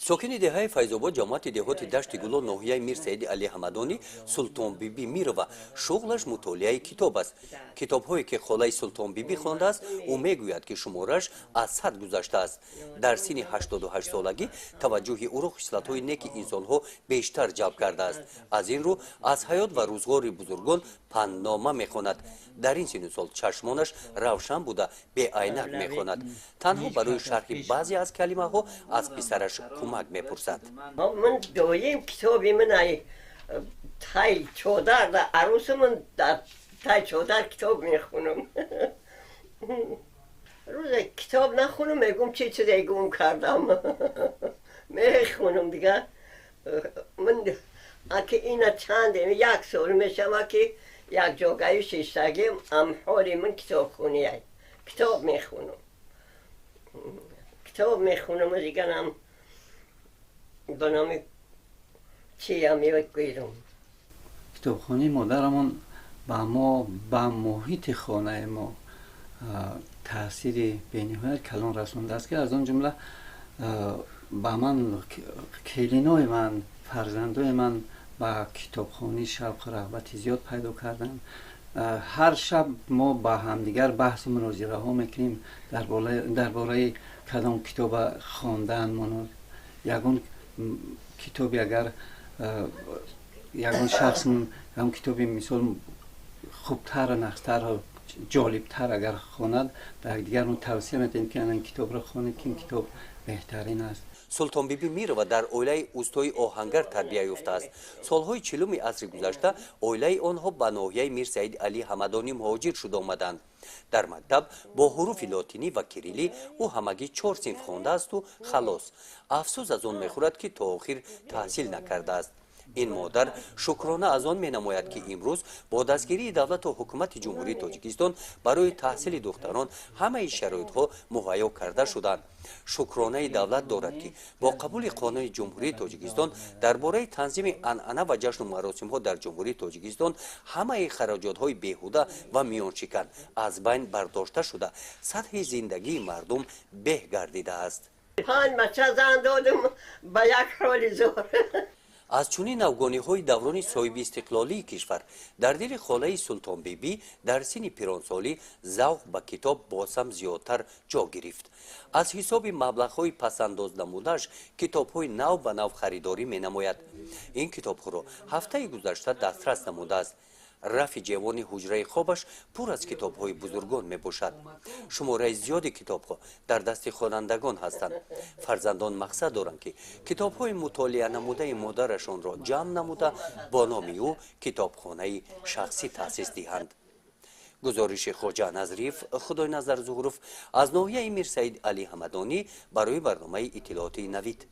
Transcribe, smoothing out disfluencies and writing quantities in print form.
ساکنی دهه فیض‌آباد جماعت دهات دشت گلو ناحیه میر سید علی حمدانی سلطان بیبی میره و شغلش مطالعه کتاب است. کتاب‌هایی که خاله سلطان بیبی خوانده است او میگوید که شمارش از 100 گذشته است. در سن 88 سالگی توجه او را خصلت‌های نیک انسان‌ها بیشتر جلب کرده است. از این رو از حیات و روزگار بزرگان پندنامه میخواند. در این سن و سال چشمانش روشن بوده به عینک میخواند. تنها برای شرح بعضی از کلمه‌ها از پسرش کمک میپرسد. من دویم کتابی من ای تای چودر در عروس من در تای چودر کتاب میخونم. روز کتاب نخونم میگم چی چیزی گم کردم. میخونم دیگه. من اگه اینا چنده یک سال میشم که یک جاگه شیشتگیم امحالی من کتاب خونی کتاب میخونم. کتاب میخونم و دیگه هم به نام چی هم میگویرم. کتابخانه مادرمون به محیط خانه ما تاثیر بین‌الملل کلان رسونده است که از آن جمله به من کلینای من فرزندای من به کتابخانه شوق رغبت زیاد پیدا کردن. هر شب ما با همدیگر بحث و مناظره ها میکنیم درباره کدام کتاب خواندن من یگان کتابی اگر یگان شخص هم کتابی مثال خوبتر نخستر و جالبتر اگر خواند به دیگر اون توصیه میتونیم که این کتاب را خوانید که این کتاب بهترین است. سلطان بیبی میره و در اویله اوستای آهنگر تربیت یافته است. سالهای 40 عصر گذشته اویله آنها به ناحیه میر سید علی حمدانی مهاجر شده آمدند. در مکتب با حروف لاتینی و کریلی او همگی 4 صنف خوانده است و خلاص. افسوس از آن میخورد که تا آخر تحصیل نکرده است. این مادر شکرانه از آن می نماید که امروز با دستگیری دولت و حکومت جمهوری تاجیکستان برای تحصیل دختران همه شرایط ها مهیا کرده شدند. شکرانه دولت دارد که با قبول قانون جمهوری تاجیکستان درباره تنظیم عنعنه و جشن و مراسم ها در جمهوری تاجیکستان همه خراجات های بیهوده و میان شکن از بین برداشته شده سطح زندگی مردم به گردیده است. 5 بچه زن دادم به یک حال زور. از چنین افغانی‌های دوران صاحب استقلالی کشور در دل خاله سلطان بیبی در سن پیرانسالی ذوق به کتاب بازم زیادتر جا گرفت. از حساب مبلغ‌های پس‌انداز نموده‌اش کتاب‌های نو به نو خریداری می‌نماید. این کتاب‌ها را هفته گذشته دسترس نموده است. رف جوان حجره خوابش پر از کتاب‌های بزرگان می‌باشد. شماره زیادی کتاب‌ها در دست خوانندگان هستند. فرزندان مقصد دارند که کتاب‌های مطالعه نموده مادرشان را جمع نموده با نام او کتابخانه شخصی تأسیس دهند. گزارش خواجه نظریف خدای نظر ظهروف از ناحیه میر سید علی حمدانی برای برنامه اطلاعاتی نوید.